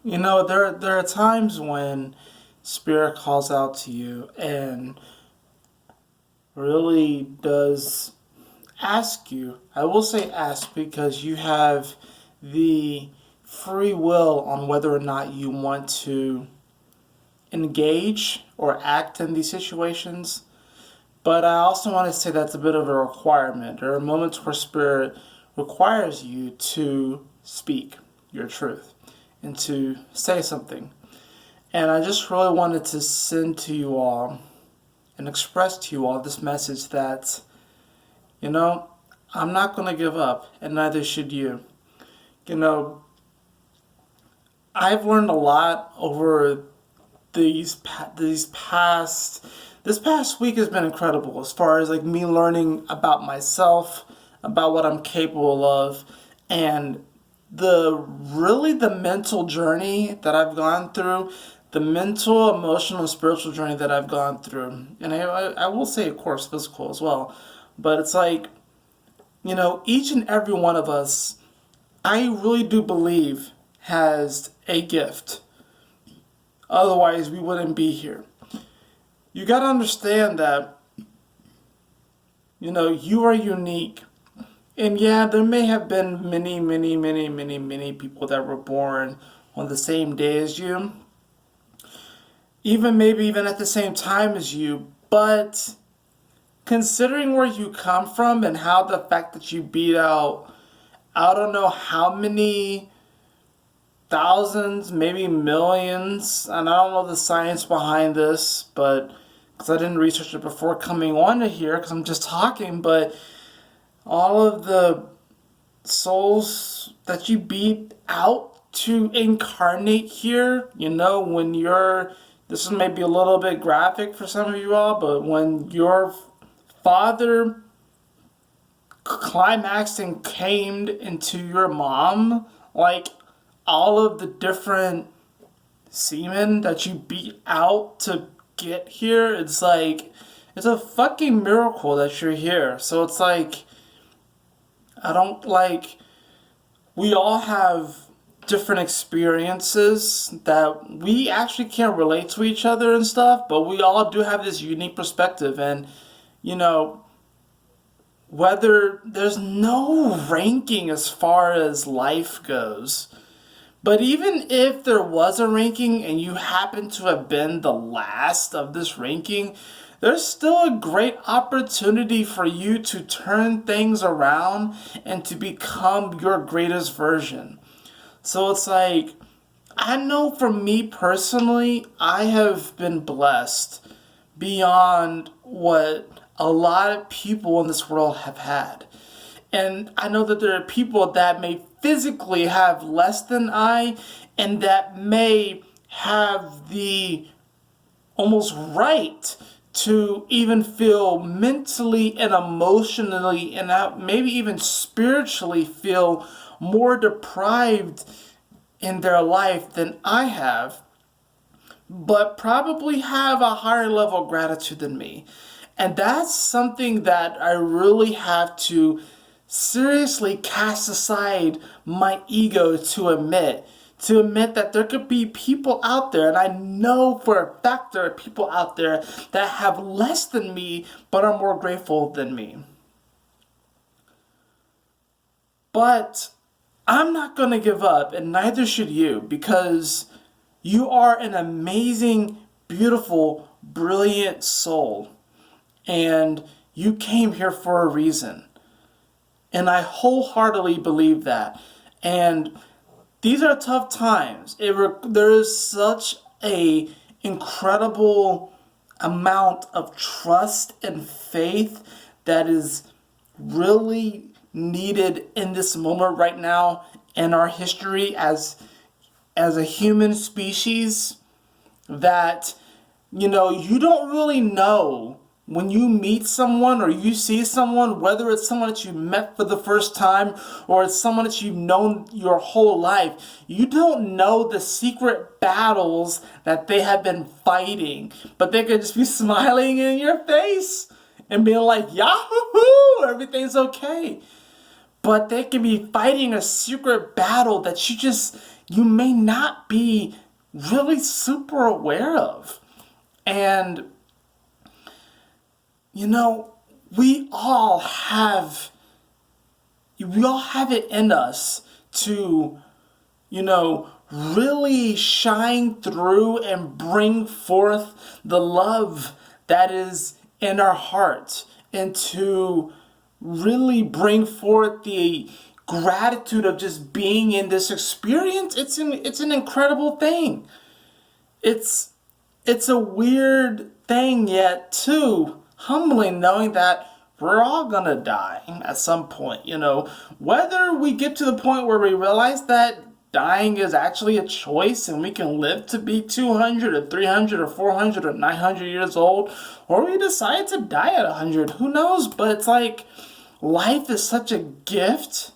There are times when Spirit calls out to you and really does ask you. I will say ask because you have the free will on whether or not you want to engage or act in these situations. But I also want to say that's a bit of a requirement. There are moments where Spirit requires you to speak your truth and to say something. And I just really wanted to send to you all and express to you all this message that, you know, I'm not going to give up, and neither should you. You know, I've learned a lot over these past this past week has been incredible as far as like me learning about myself, about what I'm capable of, and the mental journey that I've gone through, the mental, emotional, and spiritual journey that I've gone through, and I will say, of course, physical as well, but it's like, each and every one of us, I really do believe, has a gift. Otherwise, we wouldn't be here. You got to understand that, you are unique. And yeah, there may have been many, many, many, many, many people that were born on the same day as you, even maybe even at the same time as you, but considering where you come from and how the fact that you beat out, I don't know how many thousands, maybe millions, and I don't know the science behind this, but because I didn't research it before coming on to here, because I'm just talking, but all of the souls that you beat out to incarnate here, when this is maybe a little bit graphic for some of you all, but when your father climaxed and came into your mom, like all of the different semen that you beat out to get here, it's like, it's a fucking miracle that you're here. So it's like, I don't like, we all have different experiences that we actually can't relate to each other and stuff, but we all do have this unique perspective. And, you know, whether there's no ranking as far as life goes, but even if there was a ranking and you happen to have been the last of this ranking, there's still a great opportunity for you to turn things around and to become your greatest version. So it's like, I know for me personally, I have been blessed beyond what a lot of people in this world have had. And I know that there are people that may physically have less than I, and that may have the almost right to even feel mentally and emotionally and maybe even spiritually feel more deprived in their life than I have, but probably have a higher level of gratitude than me. And that's something that I really have to seriously cast aside my ego to admit that there could be people out there, and I know for a fact there are people out there that have less than me but are more grateful than me. But I'm not going to give up, and neither should you, because you are an amazing, beautiful, brilliant soul, and you came here for a reason. And I wholeheartedly believe that. And these are tough times. There is such a incredible amount of trust and faith that is really needed in this moment right now in our history as a human species, that you don't really know when you meet someone or you see someone, whether it's someone that you met for the first time or it's someone that you've known your whole life, you don't know the secret battles that they have been fighting. But they could just be smiling in your face and being like, Yahoo! Everything's okay. But they can be fighting a secret battle that you may not be really super aware of. And, you know, we all have it in us to, really shine through and bring forth the love that is in our hearts, and to really bring forth the gratitude of just being in this experience. It's an incredible thing. It's a weird thing, yet too humbling, knowing that we're all gonna die at some point. Whether we get to the point where we realize that dying is actually a choice and we can live to be 200 or 300 or 400 or 900 years old, or we decide to die at 100, who knows? But it's like, life is such a gift.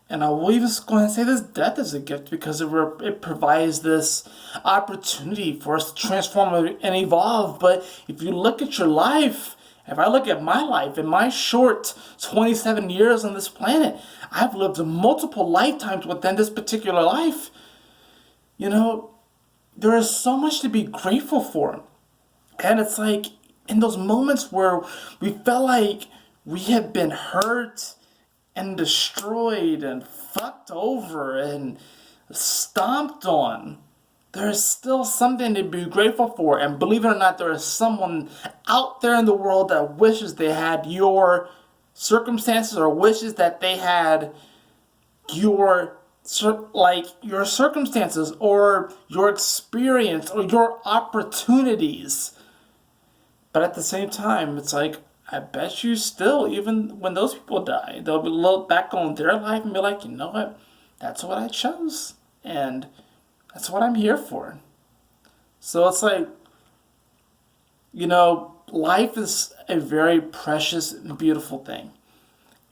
And I will even go ahead and say this: death is a gift, because it provides this opportunity for us to transform and evolve. But if you look at your life, if I look at my life, in my short 27 years on this planet, I've lived multiple lifetimes within this particular life. There is so much to be grateful for. And it's like, in those moments where we felt like we have been hurt and destroyed and fucked over and stomped on, there is still something to be grateful for. And believe it or not, there is someone out there in the world that wishes they had your circumstances, or wishes that they had your circumstances or your experience or your opportunities. But at the same time, it's like, I bet you still, even when those people die, they'll be look back on their life and be like, you know what? That's what I chose. And that's what I'm here for. So it's like, life is a very precious and beautiful thing.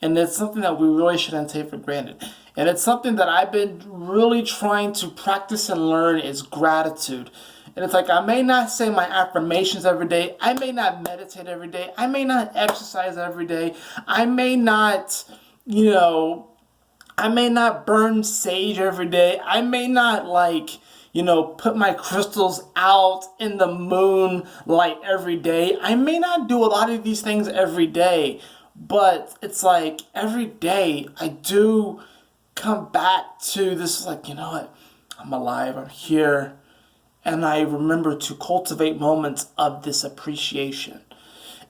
And it's something that we really shouldn't take for granted. And it's something that I've been really trying to practice and learn, is gratitude. And it's like, I may not say my affirmations every day. I may not meditate every day. I may not exercise every day. I may not, burn sage every day. I may not put my crystals out in the moonlight every day. I may not do a lot of these things every day. But it's like, every day I do come back to this, like, you know what? I'm alive. I'm here. And I remember to cultivate moments of this appreciation.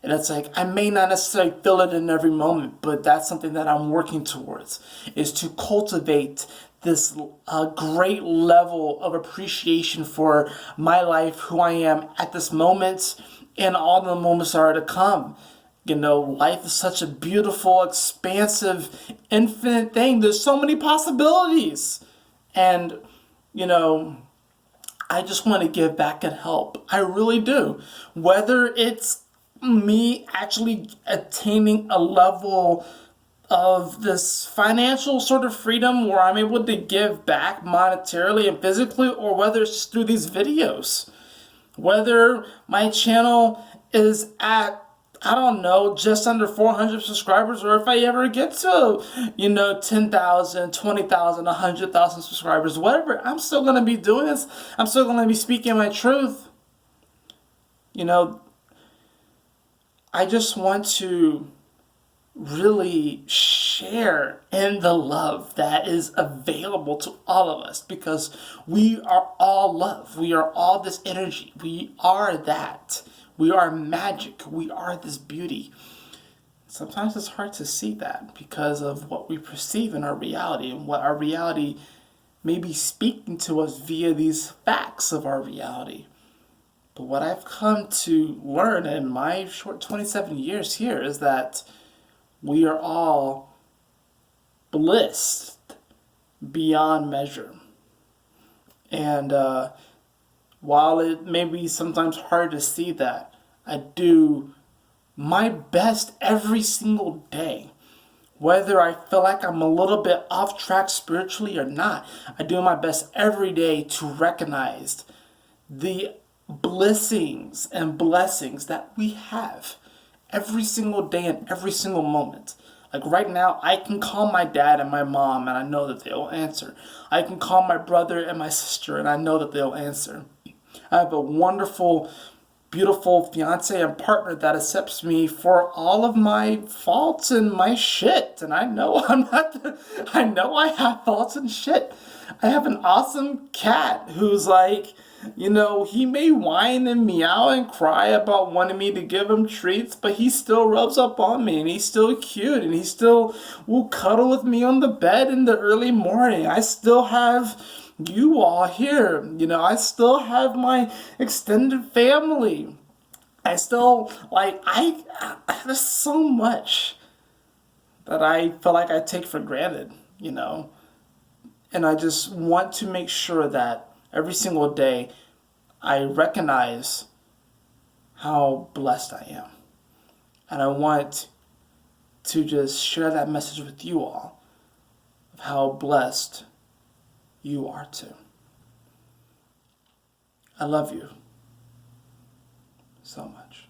And it's like, I may not necessarily feel it in every moment, but that's something that I'm working towards, is to cultivate this great level of appreciation for my life, who I am at this moment, and all the moments that are to come. Life is such a beautiful, expansive, infinite thing. There's so many possibilities. And, I just want to give back and help. I really do. Whether it's me actually attaining a level of this financial sort of freedom where I'm able to give back monetarily and physically, or whether it's just through these videos. Whether my channel is at, I don't know, just under 400 subscribers, or if I ever get to, 10,000, 20,000, 100,000 subscribers, whatever, I'm still going to be doing this. I'm still going to be speaking my truth. I just want to really share in the love that is available to all of us, because we are all love. We are all this energy. We are that. We are magic. We are this beauty. Sometimes it's hard to see that because of what we perceive in our reality, and what our reality may be speaking to us via these facts of our reality. But what I've come to learn in my short 27 years here is that we are all blissed beyond measure. And while it may be sometimes hard to see that, I do my best every single day. Whether I feel like I'm a little bit off track spiritually or not, I do my best every day to recognize the blessings and blessings that we have every single day and every single moment. Like right now, I can call my dad and my mom and I know that they'll answer. I can call my brother and my sister and I know that they'll answer. I have a wonderful, beautiful fiance and partner that accepts me for all of my faults and my shit. And I know I'm not, I know I have faults and shit. I have an awesome cat who's like, he may whine and meow and cry about wanting me to give him treats, but he still rubs up on me and he's still cute and he still will cuddle with me on the bed in the early morning. I still have you all here. I still have my extended family. I still, there's so much that I feel like I take for granted. And I just want to make sure that every single day I recognize how blessed I am. And I want to just share that message with you all of how blessed you are too. I love you so much.